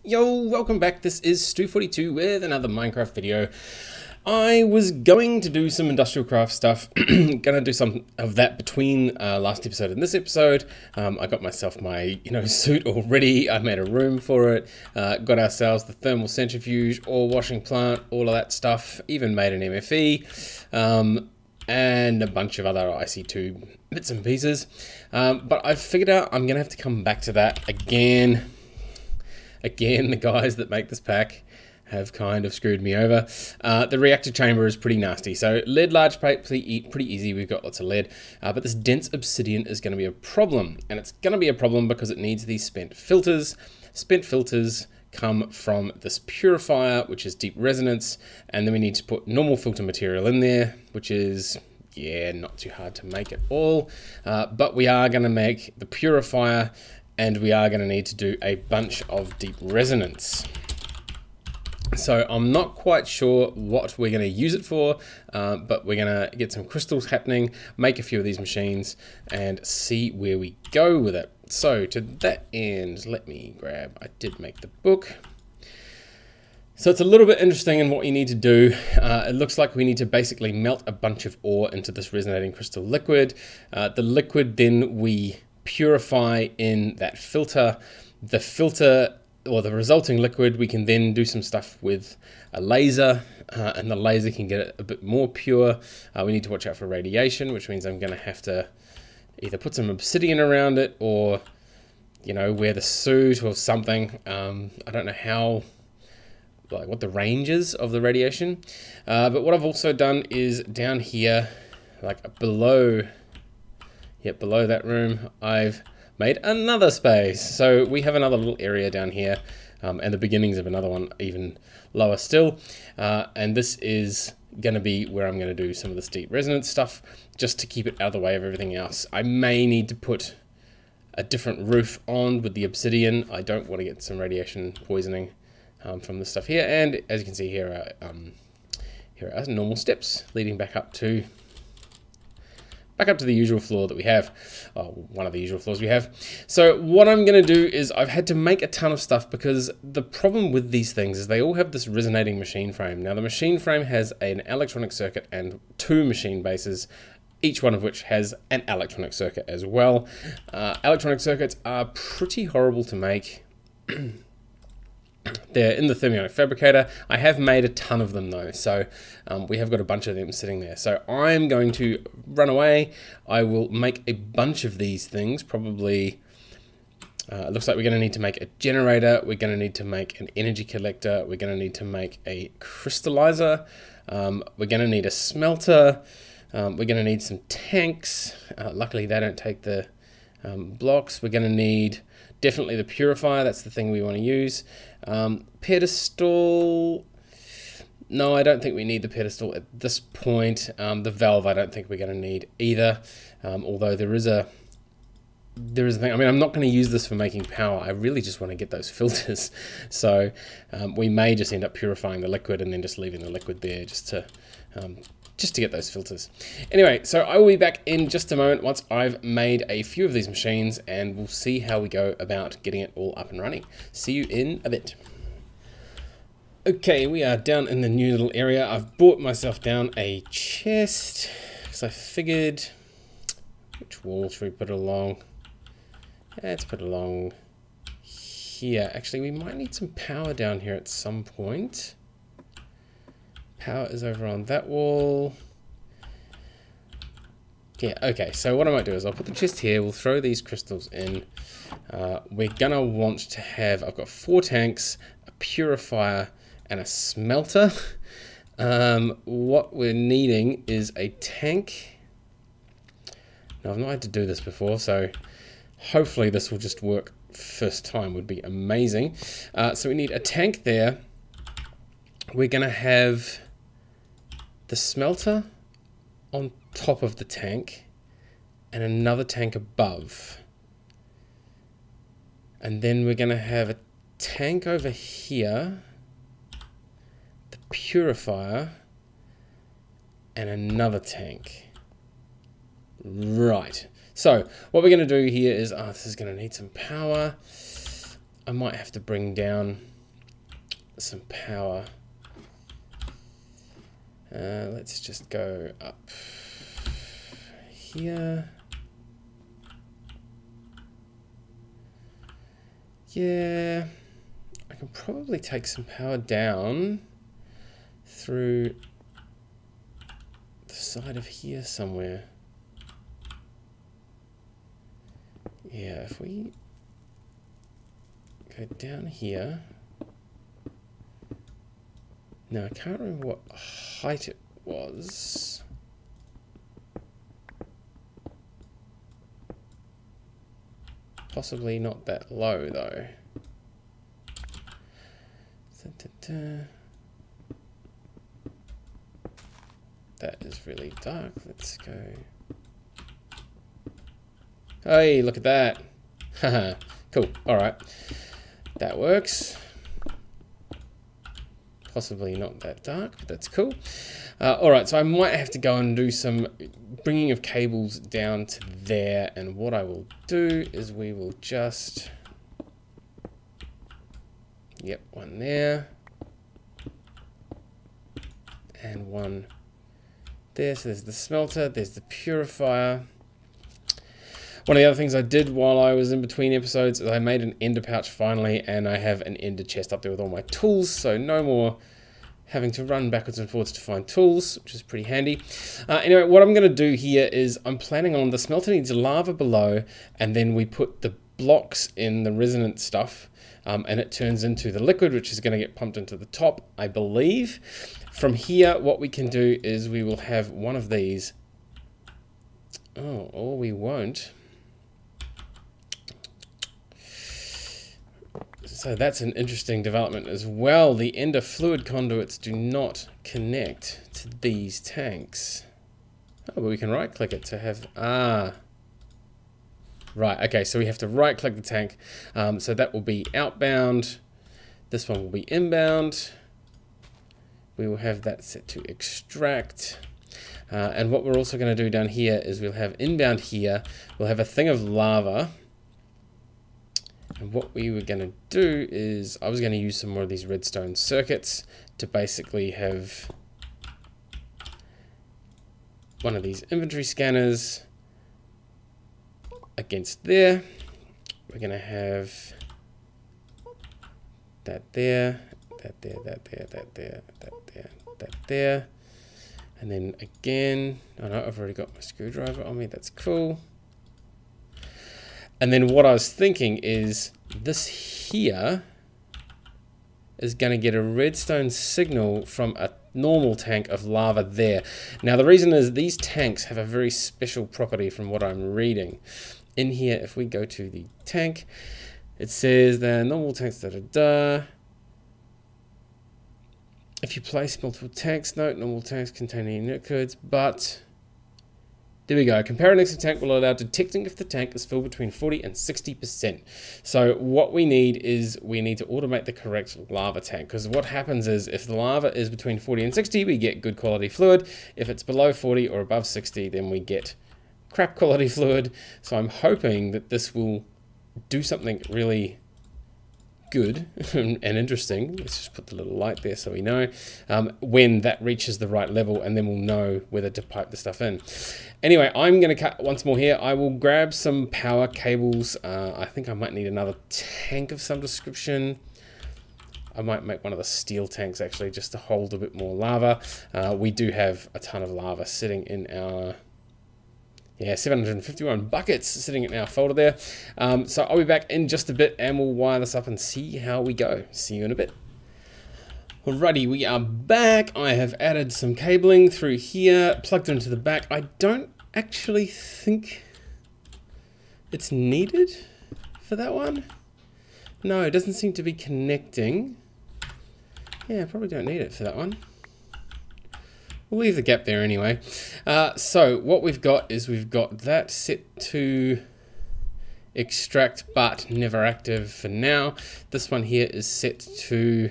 Yo, welcome back. This is Stu42 with another Minecraft video. I was going to do some industrial craft stuff, gonna do some of that between last episode and this episode. I got myself my suit already. I made a room for it, got ourselves the thermal centrifuge, ore washing plant, all of that stuff, even made an MFE, and a bunch of other IC2 bits and pieces. But I've figured out I'm gonna have to come back to that again. Again, the guys that make this pack have kind of screwed me over. The reactor chamber is pretty nasty. So lead large plate, pretty easy. We've got lots of lead. But this dense obsidian is going to be a problem. And it's going to be a problem because it needs these spent filters. Spent filters come from this purifier, which is deep resonance. And then we need to put normal filter material in there, which is, yeah, not too hard to make at all. But we are going to make the purifier, and we are going to need to do a bunch of deep resonance. So I'm not quite sure what we're going to use it for, but we're going to get some crystals happening, make a few of these machines, and see where we go with it. So to that end, let me grab, I did make the book. So it's a little bit interesting in what you need to do. It looks like we need to basically melt a bunch of ore into this resonating crystal liquid. The liquid then we purify in that filter. The filter, or the resulting liquid, we can then do some stuff with a laser, and the laser can get it a bit more pure. We need to watch out for radiation, which means I'm going to have to either put some obsidian around it or, wear the suit or something. I don't know how, like what the range is of the radiation. But what I've also done is down here, like below that room, I've made another space. So we have another little area down here, and the beginnings of another one even lower still. And this is going to be where I'm going to do some of this deep resonance stuff, just to keep it out of the way of everything else. I may need to put a different roof on with the obsidian. I don't want to get some radiation poisoning from this stuff here. And as you can see here are normal steps leading back up to the usual floor that we have, one of the usual floors we have. So what I'm going to do is I've had to make a ton of stuff because the problem with these things is they all have this resonating machine frame. Now the machine frame has an electronic circuit and two machine bases, each one of which has an electronic circuit as well. Electronic circuits are pretty horrible to make. They're in the thermionic fabricator. I have made a ton of them though, so we have got a bunch of them sitting there. So I'm going to run away. I will make a bunch of these things, probably. It looks like we're going to need to make a generator. We're going to need to make an energy collector. We're going to need to make a crystallizer. We're going to need a smelter. We're going to need some tanks. Luckily they don't take the blocks. We're going to need definitely the purifier. That's the thing we want to use. Pedestal. No, I don't think we need the pedestal at this point. The valve I don't think we're going to need either. Although there is a thing. I mean, I'm not going to use this for making power. I really just want to get those filters. So we may just end up purifying the liquid and then just leaving the liquid there just to get those filters. Anyway, so I will be back in just a moment once I've made a few of these machines, and we'll see how we go about getting it all up and running. See you in a bit. Okay, we are down in the new little area. I've bought myself down a chest because I figured, which wall should we put it along? Let's put it along here. Actually, we might need some power down here at some point. Power is over on that wall. Yeah, okay, so what I might do is I'll put the chest here, we'll throw these crystals in. We're gonna want to have, I've got 4 tanks, a purifier, and a smelter. What we're needing is a tank. Now, I've not had to do this before, so hopefully this will just work first time, would be amazing. So we need a tank there. We're gonna have the smelter on top of the tank and another tank above. And then we're going to have a tank over here, the purifier, and another tank. Right. So what we're going to do here is, this is going to need some power. I might have to bring down some power. Let's just go up here. Yeah, I can probably take some power down through the side of here somewhere. Yeah, if we go down here. Now, I can't remember what height it was. Possibly not that low, though. That is really dark. Let's go. Hey, look at that. Haha, cool. All right. That works. Possibly not that dark, but that's cool. All right, so I might have to go and do some bringing of cables down to there. And what I will do is we will just... Yep, one there. And one there. So there's the smelter, there's the purifier. One of the other things I did while I was in between episodes is I made an ender pouch finally, and I have an ender chest up there with all my tools, so no more having to run backwards and forwards to find tools, which is pretty handy. Anyway, what I'm going to do here is I'm planning on the smelter needs lava below, and then we put the blocks in the resonant stuff, and it turns into the liquid, which is going to get pumped into the top, I believe. From here, what we can do is we will have one of these. Oh, or we won't. So that's an interesting development as well. The ender fluid conduits do not connect to these tanks. Oh, but we can right click it to have, right, okay, so we have to right click the tank. So that will be outbound. This one will be inbound. We will have that set to extract. And what we're also going to do down here is we'll have inbound here. We'll have a thing of lava. And what we were going to do is I was going to use some more of these redstone circuits to basically have one of these inventory scanners against there. We're going to have that there, that there, that there, that there, that there, that there. And then again, oh no, I've already got my screwdriver on me, that's cool. And then what I was thinking is this here is going to get a redstone signal from a normal tank of lava there. Now the reason is these tanks have a very special property from what I'm reading. In here, if we go to the tank, it says the normal tanks, da-da-da. If you place multiple tanks, note normal tanks containing liquids, but there we go. Compare an extra tank will allow detecting if the tank is filled between 40 and 60%. So what we need is we need to automate the correct lava tank, because what happens is if the lava is between 40 and 60, we get good quality fluid. If it's below 40 or above 60, then we get crap quality fluid. So I'm hoping that this will do something really good and interesting. Let's just put the little light there so we know when that reaches the right level, and then we'll know whether to pipe the stuff in. Anyway, I'm going to cut once more here. I will grab some power cables. I think I might need another tank of some description. I might make one of the steel tanks actually just to hold a bit more lava. We do have a ton of lava sitting in our 751 buckets sitting in our folder there. So I'll be back in just a bit and we'll wire this up and see how we go. See you in a bit. Alrighty, we are back. I have added some cabling through here, plugged it into the back. I don't actually think it's needed for that one. No, it doesn't seem to be connecting. Yeah, probably don't need it for that one. We'll leave the gap there anyway. So what we've got is we've got that set to extract but never active for now. This one here is set to,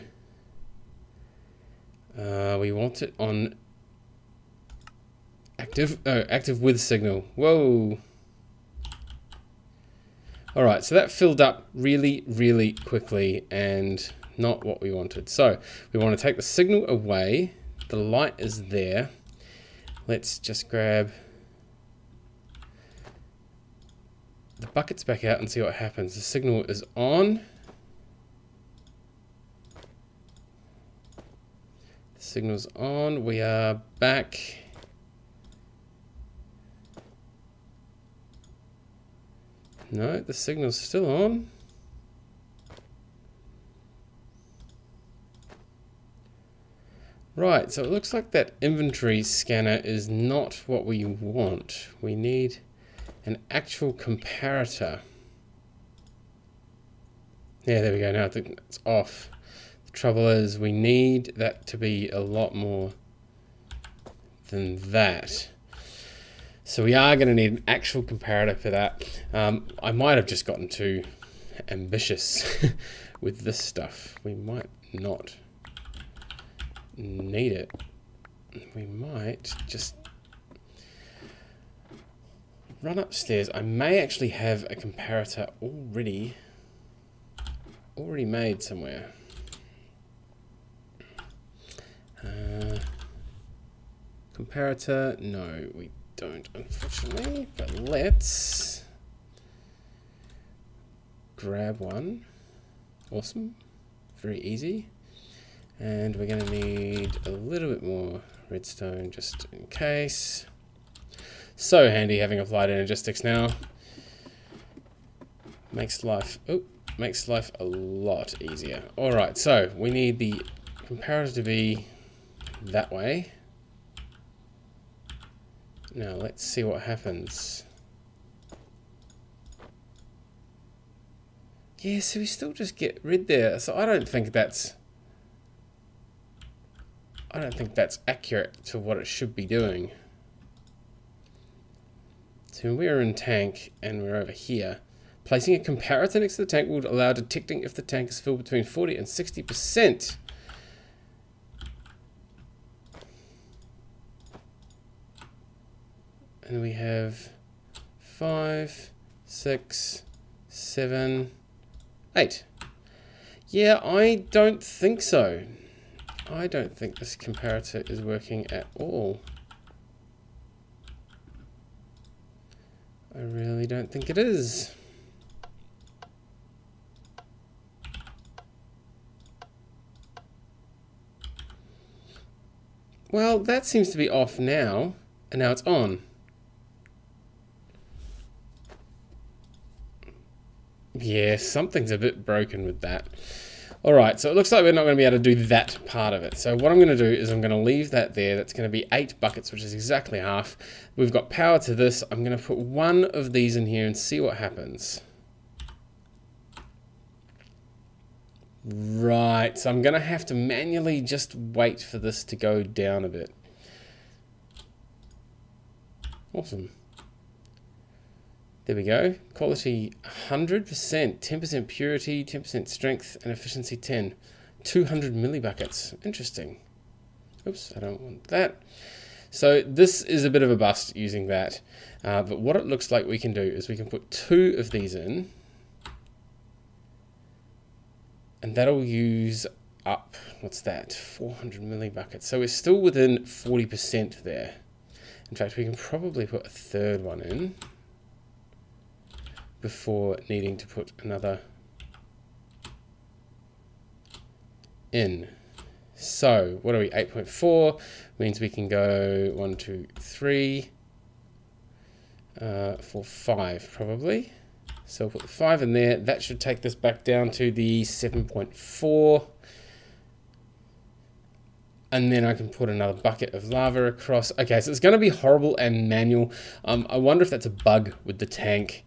we want it on active, active with signal. Whoa. All right, so that filled up really, really quickly, and not what we wanted. So we want to take the signal away. The light is there. Let's just grab the buckets back out and see what happens. The signal is on. The signal's on. We are back. No, the signal's still on. Right, so it looks like that inventory scanner is not what we want. We need an actual comparator. Yeah, there we go. Now it's off. The trouble is we need that to be a lot more than that. So we are going to need an actual comparator for that. I might have just gotten too ambitious with this stuff. We might not need it. We might just run upstairs. I may actually have a comparator already made somewhere. Comparator, no, we don't, unfortunately, but let's grab one. Awesome, very easy. And we're going to need a little bit more redstone just in case. So handy having applied energistics now. Makes life a lot easier. Alright, so we need the comparator to be that way. Now let's see what happens. Yeah, so we still just get red there. So I don't think that's accurate to what it should be doing. So we're in tank and we're over here. Placing a comparator next to the tank will allow detecting if the tank is filled between 40 and 60%. And we have 5, 6, 7, 8. Yeah, I don't think so. I don't think this comparator is working at all. I really don't think it is. Well, that seems to be off now, and now it's on. Yeah, something's a bit broken with that. Alright, so it looks like we're not going to be able to do that part of it. So what I'm going to do is I'm going to leave that there. That's going to be 8 buckets, which is exactly half. We've got power to this. I'm going to put one of these in here and see what happens. Right, so I'm going to have to manually just wait for this to go down a bit. Awesome. There we go. Quality 100%, 10% purity, 10% strength, and efficiency 10. 200 millibuckets. Interesting. Oops, I don't want that. So this is a bit of a bust using that. But what it looks like we can do is we can put 2 of these in. And that'll use up, what's that? 400 millibuckets. So we're still within 40% there. In fact, we can probably put a 3rd one in before needing to put another in. So what are we? 8.4 means we can go 1, 2, 3, 4, 5 probably. So we'll put the 5 in there. That should take this back down to the 7.4. And then I can put another bucket of lava across. Okay, so it's going to be horrible and manual. I wonder if that's a bug with the tank.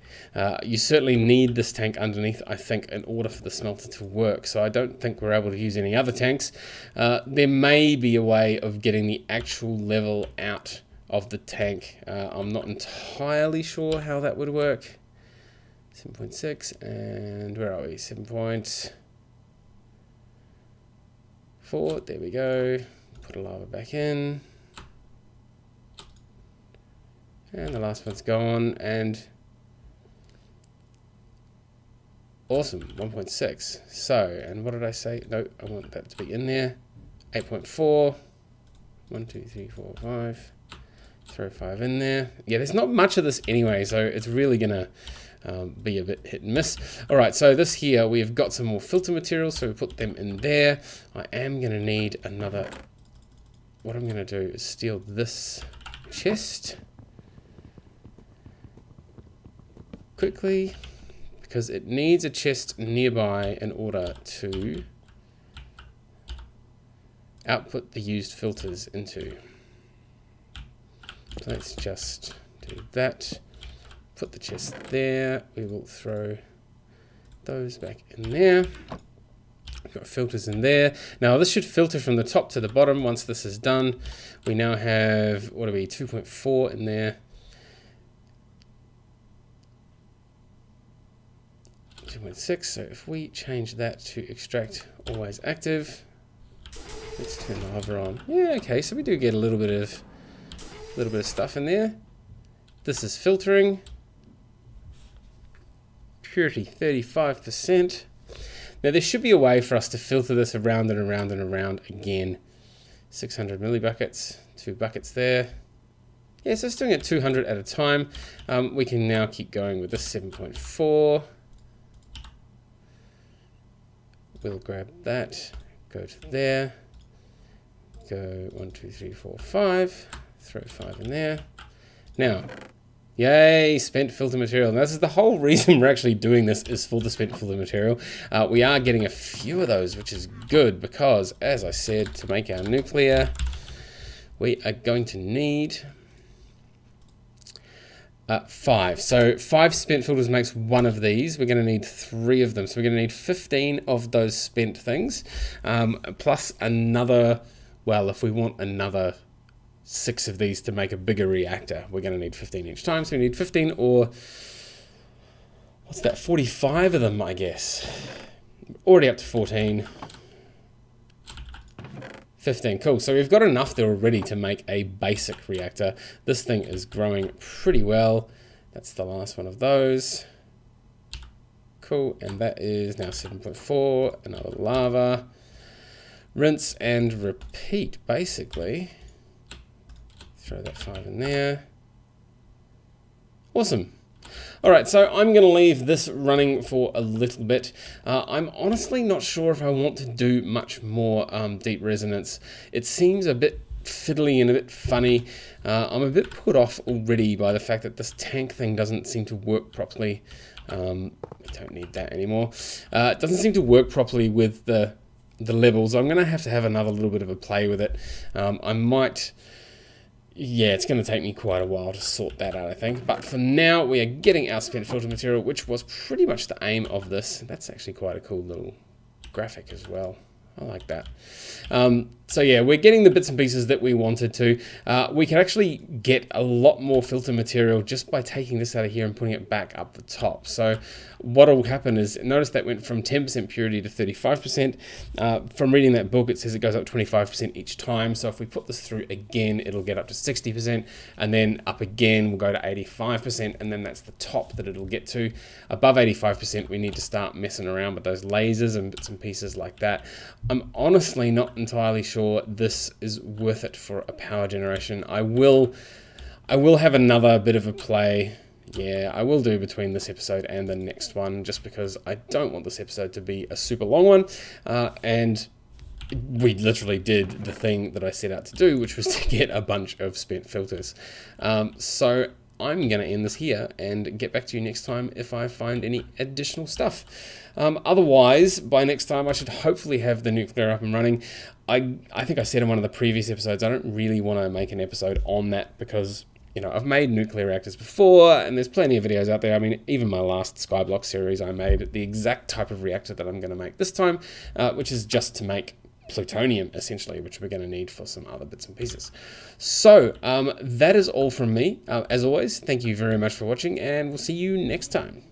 You certainly need this tank underneath, I think, in order for the smelter to work. So I don't think we're able to use any other tanks. There may be a way of getting the actual level out of the tank. I'm not entirely sure how that would work. 7.6, and where are we? 7.4, there we go. Put a lava back in. And the last one's gone, and Awesome, 1.6. So, and what did I say? No, I want that to be in there. 8.4. 1, 2, 3, 4, 5. Throw 5 in there. Yeah, there's not much of this anyway, so it's really gonna be a bit hit and miss. All right, so this here, we've got some more filter materials, so we put them in there. I am gonna need another. What I'm gonna do is steal this chest quickly, because it needs a chest nearby in order to output the used filters into. So let's just do that. Put the chest there. We will throw those back in there. We've got filters in there. Now this should filter from the top to the bottom once this is done. We now have, what are we, 2.4 in there. 2.6, so if we change that to extract always active, let's turn the hover on. Yeah, okay, so we do get a little bit of stuff in there. This is filtering. Purity 35%. Now there should be a way for us to filter this around and around and around again. 600 millibuckets, 2 buckets there. Yeah, so it's doing it 200 at a time. We can now keep going with this 7.4. We'll grab that, go to there, go 1, 2, 3, 4, 5, throw 5 in there. Now, yay, spent filter material. Now, this is the whole reason we're actually doing this, is for the spent filter material. We are getting a few of those, which is good, because, as I said, to make our nuclear, we are going to need 5. So 5 spent filters makes 1 of these. We're going to need 3 of them. So we're going to need 15 of those spent things, plus another, well, if we want another 6 of these to make a bigger reactor, we're going to need 15 each time. So we need 15, or what's that, 45 of them, I guess. Already up to 14. 15, cool. So we've got enough there already to make a basic reactor. This thing is growing pretty well. That's the last one of those. Cool, and that is now 7.4, another lava. Rinse and repeat, basically. Throw that 5 in there. Awesome. All right, so I'm going to leave this running for a little bit. I'm honestly not sure if I want to do much more deep resonance. It seems a bit fiddly and a bit funny. I'm a bit put off already by the fact that this tank thing doesn't seem to work properly. We don't need that anymore. It doesn't seem to work properly with the levels. I'm going to have another little bit of a play with it. I might... Yeah, it's going to take me quite a while to sort that out, I think. But for now, we are getting our spent filter material, which was pretty much the aim of this. That's actually quite a cool little graphic as well. I like that. So yeah, we're getting the bits and pieces that we wanted to. We can actually get a lot more filter material just by taking this out of here and putting it back up the top. So what will happen is, notice that went from 10% purity to 35%. From reading that book, it says it goes up 25% each time. So if we put this through again, it'll get up to 60%, and then up again, we'll go to 85%, and then that's the top that it'll get to. Above 85%, we need to start messing around with those lasers and bits and pieces like that. I'm honestly not entirely sure this is worth it for a power generation. I will have another bit of a play. Yeah, I will do between this episode and the next one, just because I don't want this episode to be a super long one. And we literally did the thing that I set out to do, which was to get a bunch of spent filters. So I'm going to end this here and get back to you next time if I find any additional stuff. Otherwise, by next time, I should hopefully have the nuclear up and running. I think I said in one of the previous episodes, I don't really want to make an episode on that because, you know, I've made nuclear reactors before and there's plenty of videos out there. I mean, even my last Skyblock series, I made the exact type of reactor that I'm going to make this time, which is just to make plutonium, essentially, which we're going to need for some other bits and pieces. So that is all from me. As always, thank you very much for watching, and we'll see you next time.